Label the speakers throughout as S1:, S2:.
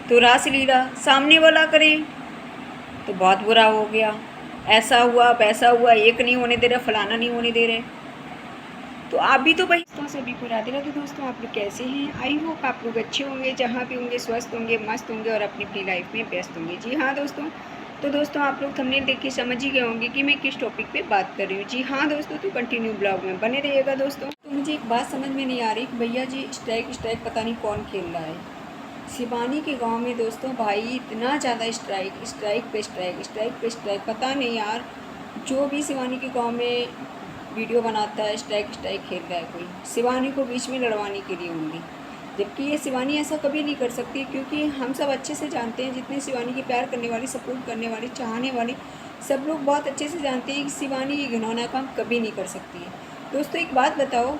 S1: तो रासलीला सामने वाला करे तो बहुत बुरा हो गया, ऐसा हुआ वैसा हुआ, एक नहीं होने दे रहा, फलाना नहीं होने दे रहे। तो आप भी तो भाई दोस्तों सभी को राधे राधे। दोस्तों आप लोग कैसे हैं? आई होप आप लोग अच्छे होंगे, जहाँ भी होंगे स्वस्थ होंगे, मस्त होंगे और अपनी अपनी लाइफ में व्यस्त होंगे। जी हाँ दोस्तों, तो दोस्तों आप लोग थंबनेल देख के समझ ही गए होंगे कि मैं किस टॉपिक पे बात कर रही हूँ। जी हाँ दोस्तों, तो कंटिन्यू ब्लॉग में बने रहिएगा दोस्तों। तो मुझे एक बात समझ में नहीं आ रही कि भैया जी स्ट्राइक स्ट्राइक पता नहीं कौन खेल रहा है शिवानी के गांव में। दोस्तों भाई इतना ज़्यादा स्ट्राइक स्ट्राइक पे स्ट्राइक स्ट्राइक पे स्ट्राइक, पता नहीं यार, जो भी शिवानी के गांव में वीडियो बनाता है स्ट्राइक स्ट्राइक खेल रहा है कोई, शिवानी को बीच में लड़वाने के लिए होंगे। जबकि ये शिवानी ऐसा कभी नहीं कर सकती, क्योंकि हम सब अच्छे से जानते हैं, जितने शिवानी की प्यार करने वाली, सपोर्ट करने वाली, चाहने वाली, सब लोग बहुत अच्छे से जानते हैं कि शिवानी ये घिनौना काम कभी नहीं कर सकती है। दोस्तों एक बात बताओ,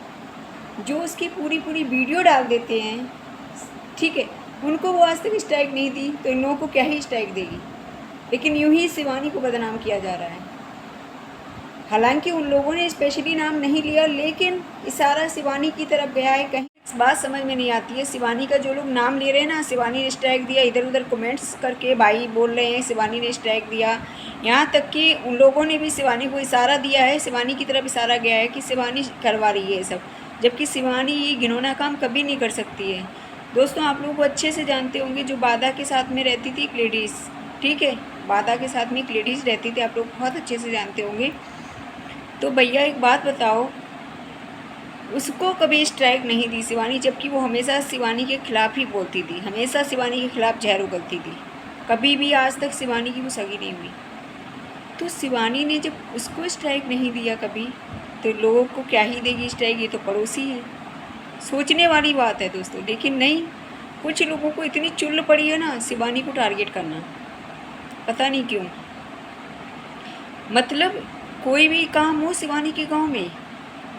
S1: जो उसकी पूरी पूरी वीडियो डाल देते हैं, ठीक है, उनको वो आज तक स्ट्राइक नहीं दी, तो इन लोगों को क्या ही स्ट्राइक देगी। लेकिन यूं ही शिवानी को बदनाम किया जा रहा है। हालांकि उन लोगों ने स्पेशली नाम नहीं लिया, लेकिन इशारा शिवानी की तरफ गया है। कहीं बात समझ में नहीं आती है, शिवानी का जो लोग नाम ले रहे हैं ना, शिवानी ने स्ट्राइक दिया, इधर उधर कमेंट्स करके भाई बोल रहे हैं शिवानी ने स्ट्राइक दिया। यहाँ तक कि उन लोगों ने भी शिवानी को इशारा दिया है, शिवानी की तरफ इशारा गया है कि शिवानी करवा रही है ये सब, जबकि शिवानी ये घिनौना काम कभी नहीं कर सकती है। दोस्तों आप लोग को अच्छे से जानते होंगे, जो बाधा के साथ में रहती थी एक लेडीज़, ठीक है, बाधा के साथ में एक लेडीज़ रहती थी, आप लोग बहुत अच्छे से जानते होंगे। तो भैया एक बात बताओ, उसको कभी स्ट्राइक नहीं दी शिवानी, जबकि वो हमेशा शिवानी के खिलाफ़ ही बोलती थी, हमेशा शिवानी के खिलाफ़ जहर उगलती थी। कभी भी आज तक शिवानी की वो सगी नहीं हुई। तो शिवानी ने जब उसको स्ट्राइक नहीं दिया कभी, तो लोगों को क्या ही देगी स्ट्राइक, ये तो पड़ोसी है। सोचने वाली बात है दोस्तों, लेकिन नहीं, कुछ लोगों को इतनी चुल पड़ी है ना शिवानी को टारगेट करना, पता नहीं क्यों। मतलब कोई भी काम हो शिवानी के गांव में,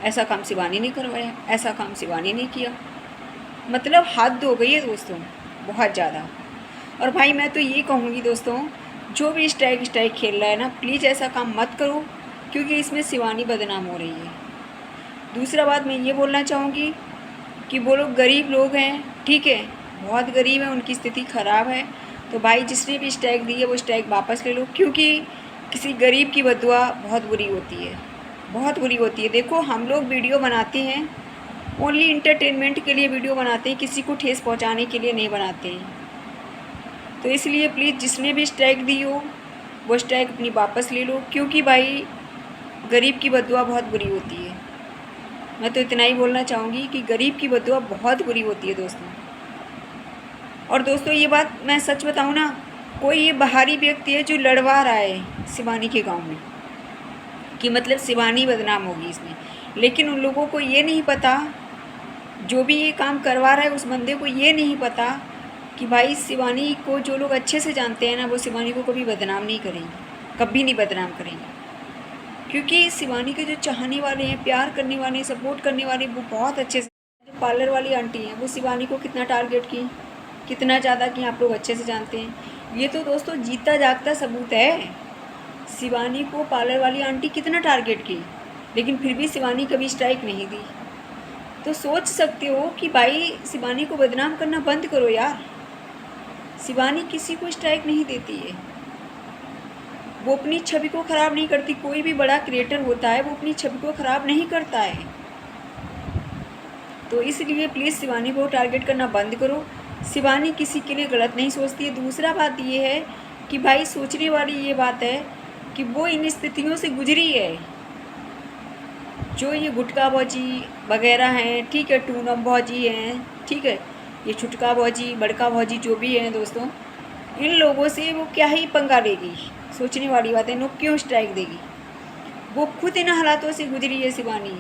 S1: ऐसा काम शिवानी ने करवाया, ऐसा काम शिवानी ने किया, मतलब हद हो गई है दोस्तों, बहुत ज़्यादा। और भाई मैं तो ये कहूँगी दोस्तों, जो भी स्ट्राइक स्ट्राइक खेल रहा है ना, प्लीज़ ऐसा काम मत करो, क्योंकि इसमें शिवानी बदनाम हो रही है। दूसरा बात मैं ये बोलना चाहूँगी कि वो लोग गरीब लोग हैं, ठीक है, बहुत गरीब है, उनकी स्थिति ख़राब है। तो भाई जिसने भी स्ट्राइक दी है वो स्ट्राइक वापस ले लो, क्योंकि किसी गरीब की बददुआ बहुत बुरी होती है, बहुत बुरी होती है। देखो हम लोग वीडियो बनाते हैं ओनली इंटरटेनमेंट के लिए वीडियो बनाते हैं, किसी को ठेस पहुंचाने के लिए नहीं बनाते हैं। तो इसलिए प्लीज़ जिसने भी स्ट्राइक दी हो वो स्ट्राइक अपनी वापस ले लो, क्योंकि भाई गरीब की बददुआ बहुत बुरी होती है। मैं तो इतना ही बोलना चाहूँगी कि गरीब की बददुआ बहुत बुरी होती है दोस्तों। और दोस्तों ये बात मैं सच बताऊँ ना, कोई ये बाहरी व्यक्ति है जो लड़वा रहा है शिवानी के गांव में, कि मतलब शिवानी बदनाम होगी इसमें, लेकिन उन लोगों को ये नहीं पता, जो भी ये काम करवा रहा है उस बंदे को ये नहीं पता कि भाई शिवानी को जो लोग अच्छे से जानते हैं ना, वो शिवानी को कभी बदनाम नहीं करेंगे, कभी नहीं बदनाम करेंगे। क्योंकि शिवानी के जो चाहने वाले हैं, प्यार करने वाले हैं, सपोर्ट करने वाले, वो बहुत अच्छे से। जो पार्लर वाली आंटी हैं वो शिवानी को कितना टारगेट की, कितना ज़्यादा की, आप लोग अच्छे से जानते हैं। ये तो दोस्तों जीता जागता सबूत है, शिवानी को पार्लर वाली आंटी कितना टारगेट की, लेकिन फिर भी शिवानी कभी स्ट्राइक नहीं दी। तो सोच सकते हो कि भाई शिवानी को बदनाम करना बंद करो यार, शिवानी किसी को स्ट्राइक नहीं देती है, वो अपनी छवि को ख़राब नहीं करती। कोई भी बड़ा क्रिएटर होता है वो अपनी छवि को ख़राब नहीं करता है। तो इसलिए प्लीज़ शिवानी को टारगेट करना बंद करो, शिवानी किसी के लिए गलत नहीं सोचती है। दूसरा बात ये है कि भाई सोचने वाली ये बात है कि वो इन स्थितियों से गुजरी है, जो ये गुटका भौजी वगैरह हैं, ठीक है, टूनम भौजी हैं, ठीक है, ये छुटका भौजी, बड़का भौजी, जो भी हैं दोस्तों, इन लोगों से वो क्या ही पंगा लेगी। सोचने वाली बात है, इन लोग क्यों स्ट्राइक देगी। वो खुद इन हालातों से गुजरी है, शिवानी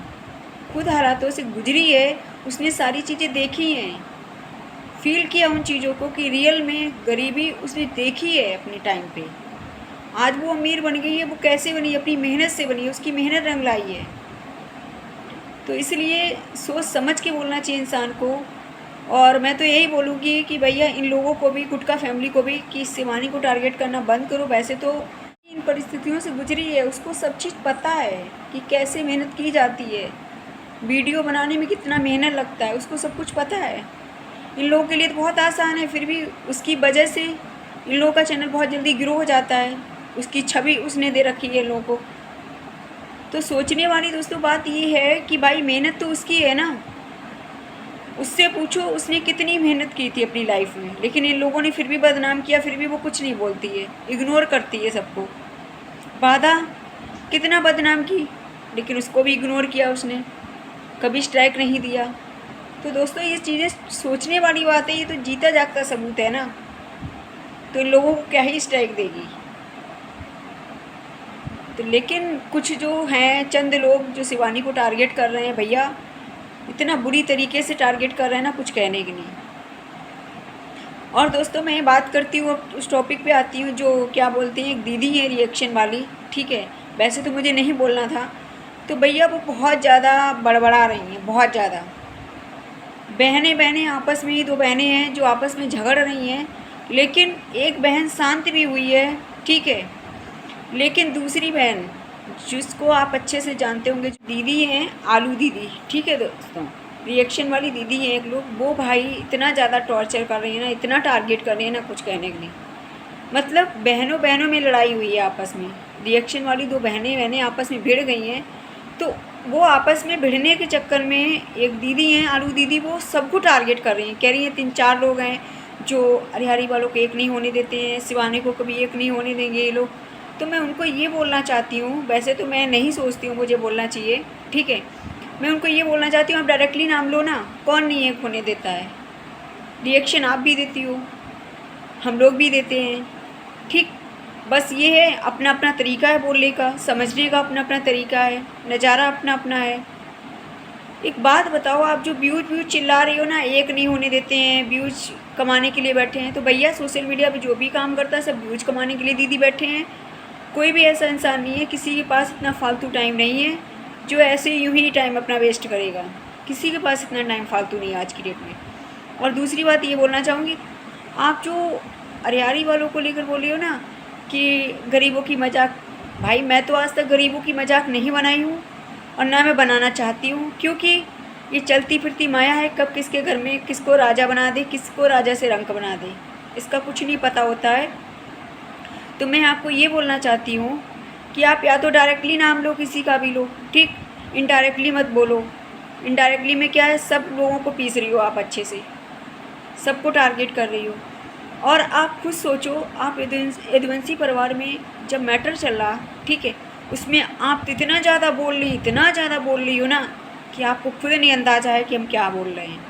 S1: खुद हालातों से गुजरी है, उसने सारी चीज़ें देखी हैं, फील किया उन चीज़ों को कि रियल में गरीबी उसने देखी है अपने टाइम पे। आज वो अमीर बन गई है, वो कैसे बनी, अपनी मेहनत से बनी है, उसकी मेहनत रंग लाई है। तो इसलिए सोच समझ के बोलना चाहिए इंसान को। और मैं तो यही बोलूँगी कि भैया इन लोगों को भी, गुटका फैमिली को भी, कि शिवानी को टारगेट करना बंद करो। वैसे तो इन परिस्थितियों से गुजरी है, उसको सब चीज़ पता है कि कैसे मेहनत की जाती है, वीडियो बनाने में कितना मेहनत लगता है, उसको सब कुछ पता है। इन लोगों के लिए तो बहुत आसान है, फिर भी उसकी वजह से इन लोगों का चैनल बहुत जल्दी ग्रो हो जाता है। उसकी छवि उसने दे रखी है इन लोगों को। तो सोचने वाली दोस्तों बात ये है कि भाई मेहनत तो उसकी है ना, उससे पूछो उसने कितनी मेहनत की थी अपनी लाइफ में, लेकिन इन लोगों ने फिर भी बदनाम किया, फिर भी वो कुछ नहीं बोलती है, इग्नोर करती है सबको। बाधा कितना बदनाम की, लेकिन उसको भी इग्नोर किया उसने, कभी स्ट्राइक नहीं दिया। तो दोस्तों ये चीज़ें सोचने वाली बात है, ये तो जीता जागता सबूत है ना। तो इन लोगों को क्या ही स्ट्राइक देगी। तो लेकिन कुछ जो हैं चंद लोग जो शिवानी को टारगेट कर रहे हैं, भैया इतना बुरी तरीके से टारगेट कर रहे हैं ना, कुछ कहने की नहीं। और दोस्तों मैं बात करती हूँ, अब उस टॉपिक पे आती हूँ जो क्या बोलती हैं, एक दीदी है रिएक्शन वाली, ठीक है, वैसे तो मुझे नहीं बोलना था। तो भैया वो बहुत ज़्यादा बड़बड़ा रही हैं, बहुत ज़्यादा। बहनें आपस में ही, दो बहनें हैं जो आपस में झगड़ रही हैं, लेकिन एक बहन शांत भी हुई है, ठीक है, लेकिन दूसरी बहन जिसको आप अच्छे से जानते होंगे, जो दीदी हैं आलू दीदी, ठीक है दोस्तों, रिएक्शन वाली दीदी है एक लोग, वो भाई इतना ज़्यादा टॉर्चर कर रही है ना, इतना टारगेट कर रही है ना, कुछ कहने के नहीं। मतलब बहनों बहनों में लड़ाई हुई है आपस में, रिएक्शन वाली दो बहनें आपस में भिड़ गई हैं। तो वो आपस में भिड़ने के चक्कर में एक दीदी हैं आलू दीदी, वो सबको टारगेट कर रही हैं, कह रही हैं 3-4 लोग हैं जो हरियारी वालों को एक नहीं होने देते हैं, शिवानी को कभी एक नहीं होने देंगे ये लोग। तो मैं उनको ये बोलना चाहती हूँ, वैसे तो मैं नहीं सोचती हूँ मुझे बोलना चाहिए, ठीक है, मैं उनको ये बोलना चाहती हूँ आप डायरेक्टली नाम लो ना, कौन नहीं एक होने देता है। रिएक्शन आप भी देती हो, हम लोग भी देते हैं, ठीक, बस ये है अपना अपना तरीका है बोलने का, समझने का अपना अपना तरीका है, नज़ारा अपना अपना है। एक बात बताओ, आप जो व्यूज चिल्ला रही हो ना, एक नहीं होने देते हैं, व्यूज कमाने के लिए बैठे हैं, तो भैया सोशल मीडिया पे जो भी काम करता है सब व्यूज कमाने के लिए दीदी बैठे हैं। कोई भी ऐसा इंसान नहीं है, किसी के पास इतना फालतू टाइम नहीं है जो ऐसे यूं ही टाइम अपना वेस्ट करेगा, किसी के पास इतना टाइम फालतू नहीं है आज की डेट में। और दूसरी बात ये बोलना चाहूँगी, आप जो हरियारी वालों को लेकर बोल रही हो ना कि गरीबों की मजाक, भाई मैं तो आज तक गरीबों की मजाक नहीं बनाई हूँ और ना मैं बनाना चाहती हूँ, क्योंकि ये चलती फिरती माया है, कब किसके घर में किसको राजा बना दे, किसको राजा से रंक बना दे, इसका कुछ नहीं पता होता है। तो मैं आपको ये बोलना चाहती हूँ कि आप या तो डायरेक्टली नाम लो, किसी का भी लो, ठीक, इनडायरेक्टली मत बोलो। इनडायरेक्टली में क्या है, सब लोगों को पीस रही हो आप, अच्छे से सबको टारगेट कर रही हो। और आप खुद सोचो, आप यदुवंशी परिवार में जब मैटर चल रहा, ठीक है, उसमें आप इतना ज़्यादा बोल रही, इतना ज़्यादा बोल रही हो ना कि आपको खुद नहीं अंदाज़ा है कि हम क्या बोल रहे हैं।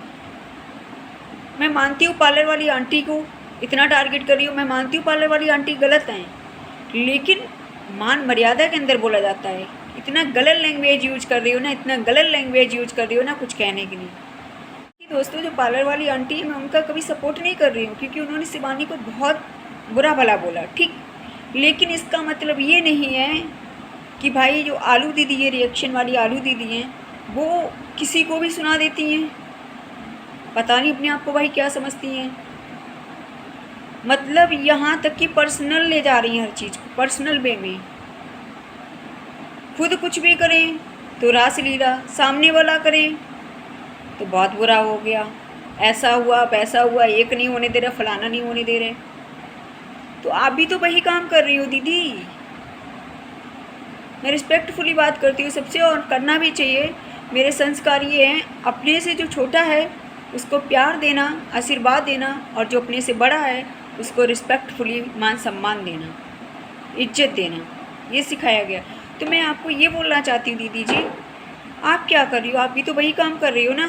S1: मैं मानती हूँ पार्लर वाली आंटी को इतना टारगेट कर रही हूँ, मैं मानती हूँ पार्लर वाली आंटी गलत हैं, लेकिन मान मर्यादा के अंदर बोला जाता है। इतना गलत लैंग्वेज यूज कर रही हो ना, इतना गलत लैंग्वेज यूज कर रही हो ना, कुछ कहने की नहीं। दोस्तों जो पार्लर वाली आंटी है, मैं उनका कभी सपोर्ट नहीं कर रही हूँ, क्योंकि उन्होंने शिवानी को बहुत बुरा भला बोला, ठीक, लेकिन इसका मतलब ये नहीं है कि भाई जो आलू दीदी है, रिएक्शन वाली आलू दीदी हैं, वो किसी को भी सुना देती हैं। पता नहीं अपने आप को भाई क्या समझती हैं, मतलब यहाँ तक कि पर्सनल ले जा रही हैं हर चीज़ को, पर्सनल वे में। खुद कुछ भी करें तो रासलीला, सामने वाला करें तो बहुत बुरा हो गया, ऐसा हुआ वैसा हुआ, एक नहीं होने दे रहा, फलाना नहीं होने दे रहे। तो आप भी तो वही काम कर रही हो दीदी। मैं रिस्पेक्टफुली बात करती हूँ सबसे, और करना भी चाहिए। मेरे संस्कार ये हैं, अपने से जो छोटा है उसको प्यार देना, आशीर्वाद देना, और जो अपने से बड़ा है उसको रिस्पेक्टफुली मान सम्मान देना, इज्जत देना, ये सिखाया गया। तो मैं आपको ये बोलना चाहती हूँ दीदी जी, आप क्या कर रही हो, आप भी तो वही काम कर रही हो ना।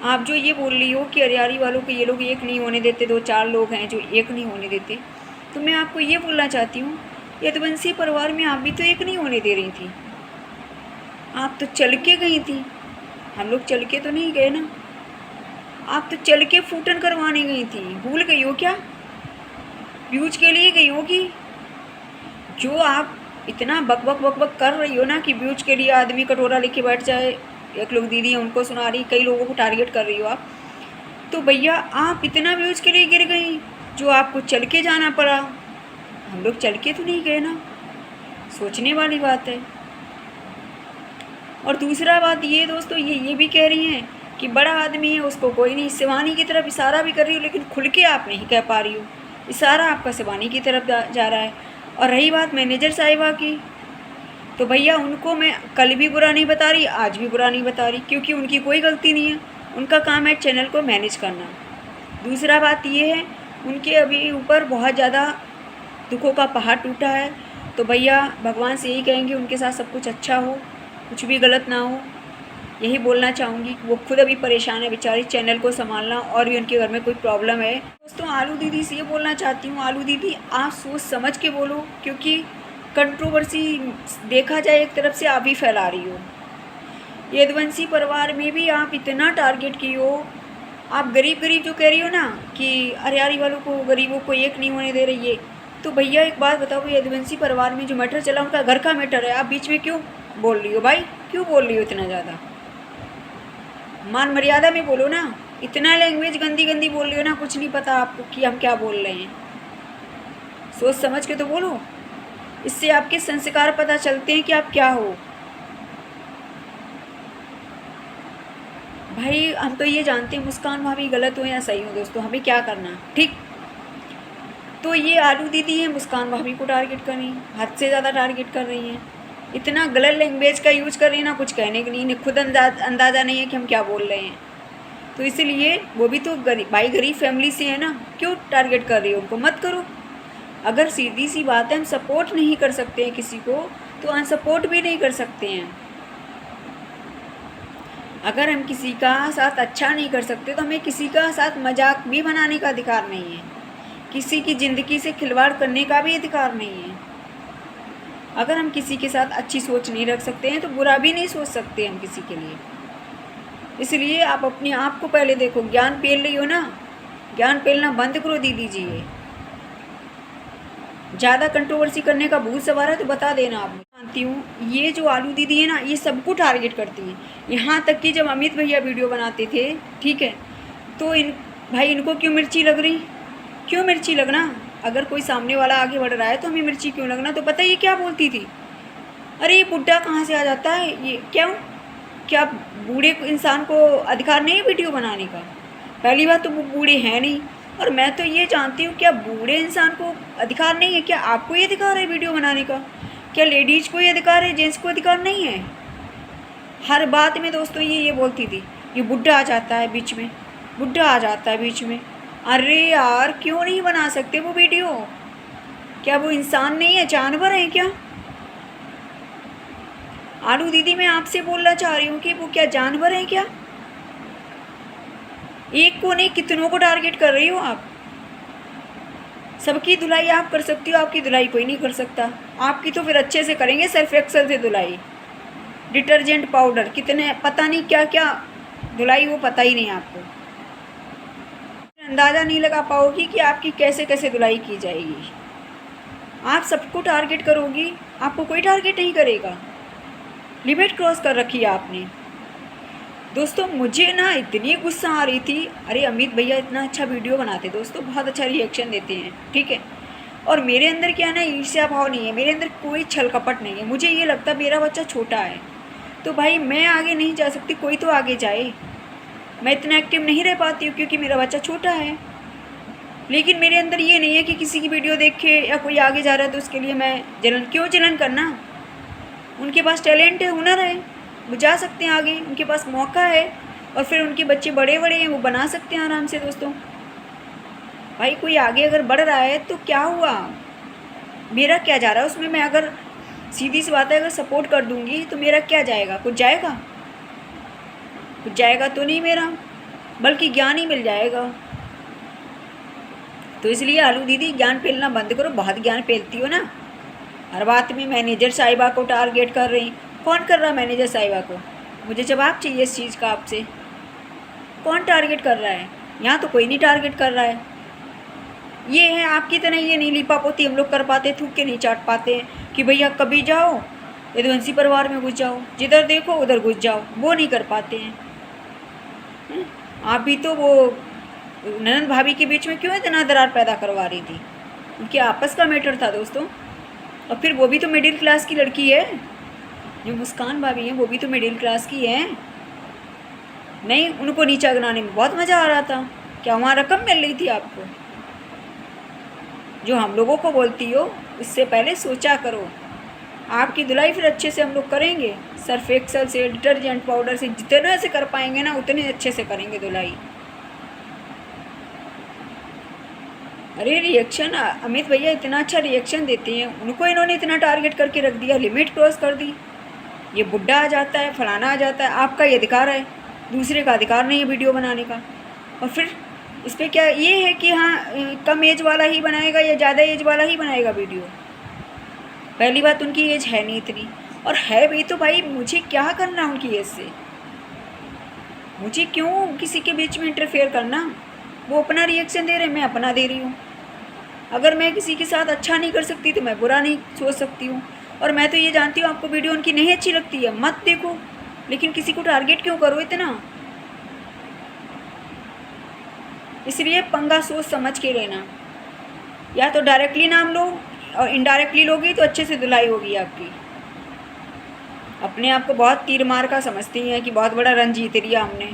S1: आप जो ये बोल रही हो कि हरियारी वालों को ये लोग एक नहीं होने देते, 2-4 लोग हैं जो एक नहीं होने देते, तो मैं आपको ये बोलना चाहती हूँ, यदुवंशी परिवार में आप भी तो एक नहीं होने दे रही थी। आप तो चल के गई थी, हम लोग चल के तो नहीं गए ना। आप तो चल के फूटन करवाने गई थी, भूल गई हो क्या? व्यूज के लिए गई होगी। जो आप इतना बक बक बक बक कर रही हो ना कि व्यूज के लिए आदमी कटोरा लेके बैठ जाए, एक लोग दीदी हैं उनको सुना रही, कई लोगों को टारगेट कर रही हो आप, तो भैया आप इतना व्यूज के लिए गिर गई जो आपको चल के जाना पड़ा। हम लोग चल के तो नहीं गए ना, सोचने वाली बात है। और दूसरा बात ये दोस्तों, ये भी कह रही हैं कि बड़ा आदमी है, उसको कोई नहीं। शिवानी की तरफ इशारा भी कर रही हो, लेकिन खुल के आप नहीं कह पा रही हो। इशारा आपका शिवानी की तरफ जा रहा है। और रही बात मैनेजर साहिबा की, तो भैया उनको मैं कल भी बुरा नहीं बता रही, आज भी बुरा नहीं बता रही, क्योंकि उनकी कोई गलती नहीं है। उनका काम है चैनल को मैनेज करना। दूसरा बात ये है, उनके अभी ऊपर बहुत ज़्यादा दुखों का पहाड़ टूटा है। तो भैया भगवान से यही कहेंगे उनके साथ सब कुछ अच्छा हो, कुछ भी गलत ना हो। यही बोलना चाहूँगी। वो खुद अभी परेशान है बेचारी, चैनल को संभालना, और भी उनके घर में कोई प्रॉब्लम है। दोस्तों आलू दीदी से ये बोलना चाहती हूँ, आलू दीदी आप सोच समझ के बोलो, क्योंकि कंट्रोवर्सी देखा जाए एक तरफ से आप ही फैला रही हो। यदुवंशी परिवार में भी आप इतना टारगेट की हो। आप गरीब जो कह रही हो ना कि अरियारी वालों को, गरीबों को एक नहीं होने दे रही है। तो भैया एक बात बताओ, यदुवंशी परिवार में जो मैटर चला उनका घर का मैटर है, आप बीच में क्यों बोल रही हो भाई? क्यों बोल रही हो इतना ज़्यादा? मान मर्यादा में बोलो ना। इतना लैंग्वेज गंदी बोल रही हो ना, कुछ नहीं पता आपको कि हम क्या बोल रहे हैं। सोच समझ के तो बोलो, इससे आपके संस्कार पता चलते हैं कि आप क्या हो। भाई हम तो ये जानते हैं मुस्कान भाभी गलत हो या सही हो, दोस्तों हमें क्या करना, ठीक। तो ये आलू दीदी है, मुस्कान भाभी को टारगेट कर रही हैं, हद से ज़्यादा टारगेट कर रही हैं। इतना गलत लैंग्वेज का यूज कर रही है ना, कुछ कहने के नहीं, इन्हें खुद अंदाज़ा नहीं है कि हम क्या बोल रहे हैं। तो इसलिए वो भी तो गरीब फैमिली से है ना, क्यों टारगेट कर रही हो? उनको मत करो। अगर सीधी सी बात है, हम सपोर्ट नहीं कर सकते हैं किसी को, तो अनसपोर्ट भी नहीं कर सकते हैं। अगर हम किसी का साथ अच्छा नहीं कर सकते, तो हमें किसी का साथ मजाक भी बनाने का अधिकार नहीं है। किसी की ज़िंदगी से खिलवाड़ करने का भी अधिकार नहीं है। अगर हम किसी के साथ अच्छी सोच नहीं रख सकते हैं, तो बुरा भी नहीं सोच सकते हम किसी के लिए। इसलिए आप अपने आप को पहले देखो। ज्ञान पेल रही हो ना, ज्ञान पेलना बंद करो दीदी जी। ज़्यादा कंट्रोवर्सी करने का भूत सवार है तो बता देना। आप जानती हूँ ये जो आलू दीदी है ना, ये सबको टारगेट करती है। यहाँ तक कि जब अमित भैया वीडियो बनाते थे, ठीक है, तो भाई इनको क्यों मिर्ची लग रही? क्यों मिर्ची लगना? अगर कोई सामने वाला आगे बढ़ रहा है तो हमें मिर्ची क्यों लगना? तो पता ये क्या बोलती थी, अरे ये बुड्ढा कहाँ से आ जाता है, ये क्या बूढ़े इंसान को अधिकार नहीं है वीडियो बनाने का? पहली बात तो वो बूढ़े हैं नहीं, और मैं तो ये जानती हूँ क्या बूढ़े इंसान को अधिकार नहीं है? क्या आपको ये अधिकार है वीडियो बनाने का? क्या लेडीज़ को ये अधिकार है, जेंट्स को अधिकार नहीं है? हर बात में दोस्तों ये बोलती थी, ये बुड्ढा आ जाता है बीच में, बुड्ढा आ जाता है बीच में। अरे यार क्यों नहीं बना सकते वो वीडियो? क्या वो इंसान नहीं है, जानवर है क्या? आलू दीदी मैं आपसे बोलना चाह रही हूँ कि वो क्या जानवर है क्या? एक को नहीं कितनों को टारगेट कर रही हो आप। सबकी धुलाई आप कर सकती हो, आपकी धुलाई कोई नहीं कर सकता। आपकी तो फिर अच्छे से करेंगे, सर्फ एक्सेल से धुलाई, डिटर्जेंट पाउडर, कितने पता नहीं क्या क्या धुलाई, वो पता ही नहीं आपको। अंदाज़ा नहीं लगा पाओगी कि आपकी कैसे कैसे धुलाई की जाएगी। आप सबको टारगेट करोगी, आपको कोई टारगेट नहीं करेगा। लिमिट क्रॉस कर रखी है आपने। दोस्तों मुझे ना इतनी गुस्सा आ रही थी। अरे अमित भैया इतना अच्छा वीडियो बनाते दोस्तों, बहुत अच्छा रिएक्शन देते हैं, ठीक है, और मेरे अंदर क्या है ना, ईर्ष्या भाव नहीं है, मेरे अंदर कोई छल कपट नहीं है। मुझे ये लगता मेरा बच्चा छोटा है, तो भाई मैं आगे नहीं जा सकती, कोई तो आगे जाए। मैं इतना एक्टिव नहीं रह पाती हूँ क्योंकि मेरा बच्चा छोटा है। लेकिन मेरे अंदर ये नहीं है कि किसी की वीडियो देख के या कोई आगे जा रहा है तो उसके लिए मैं क्यों जलन करना? उनके पास टैलेंट है, हुनर है, वो जा सकते हैं आगे, उनके पास मौका है, और फिर उनके बच्चे बड़े हैं, वो बना सकते हैं आराम से। दोस्तों भाई कोई आगे अगर बढ़ रहा है तो क्या हुआ, मेरा क्या जा रहा है उसमें? मैं अगर सीधी सी बात है, अगर सपोर्ट कर दूंगी तो मेरा क्या जाएगा? कुछ जाएगा? कुछ जाएगा तो नहीं मेरा, बल्कि ज्ञान ही मिल जाएगा। तो इसलिए आलू दीदी ज्ञान पेलना बंद करो, बहुत ज्ञान पेलती हो ना। हर बात में मैनेजर साहिबा को टारगेट कर रही। कौन कर रहा मैनेजर साहिबा को? मुझे जवाब चाहिए इस चीज़ का आपसे। कौन टारगेट कर रहा है? यहाँ तो कोई नहीं टारगेट कर रहा है। ये है आपकी तरह, ये नहीं लिपा पोती हम लोग कर पाते, थूक के नहीं चाट पाते कि भैया कभी जाओ यदुवंशी परिवार में घुस जाओ, जिधर देखो उधर घुस जाओ, वो नहीं कर पाते हैं। आप भी तो वो ननद भाभी के बीच में क्यों इतना दरार पैदा करवा रही थी? उनके आपस का मैटर था दोस्तों। और फिर वो भी तो मिडिल क्लास की लड़की है, जो मुस्कान भाभी है वो भी तो मिडिल क्लास की है। नहीं, उनको नीचा गिनाने में बहुत मज़ा आ रहा था। क्या वहाँ रकम मिल रही थी आपको? जो हम लोगों को बोलती हो, इससे पहले सोचा करो। आपकी धुलाई फिर अच्छे से हम लोग करेंगे, सर्फ एक्सल से, डिटर्जेंट पाउडर से, जितने से कर पाएंगे ना उतने अच्छे से करेंगे धुलाई। अरे रिएक्शन, अमित भैया इतना अच्छा रिएक्शन देते हैं, उनको इन्होंने इतना टारगेट करके रख दिया, लिमिट क्रॉस कर दी। ये बुड्ढा आ जाता है, फलाना आ जाता है, आपका ये अधिकार है, दूसरे का अधिकार नहीं है वीडियो बनाने का। और फिर इस पर क्या ये है कि हाँ कम एज वाला ही बनाएगा या ज़्यादा एज वाला ही बनाएगा वीडियो? पहली बात उनकी एज है नहीं इतनी, और है भी तो भाई मुझे क्या करना उनकी एज से? मुझे क्यों किसी के बीच में इंटरफेयर करना? वो अपना रिएक्शन दे रहे, मैं अपना दे रही हूँ। अगर मैं किसी के साथ अच्छा नहीं कर सकती तो मैं बुरा नहीं सोच सकती हूँ। और मैं तो ये जानती हूँ आपको वीडियो उनकी नहीं अच्छी लगती है, मत देखो, लेकिन किसी को टारगेट क्यों करो इतना? इसलिए पंगा सोच समझ के लेना, या तो डायरेक्टली नाम लो, और इनडायरेक्टली लोगी तो अच्छे से धुलाई होगी आपकी। अपने आप को बहुत तीर मार का समझती हैं कि बहुत बड़ा रन जीत लिया हमने।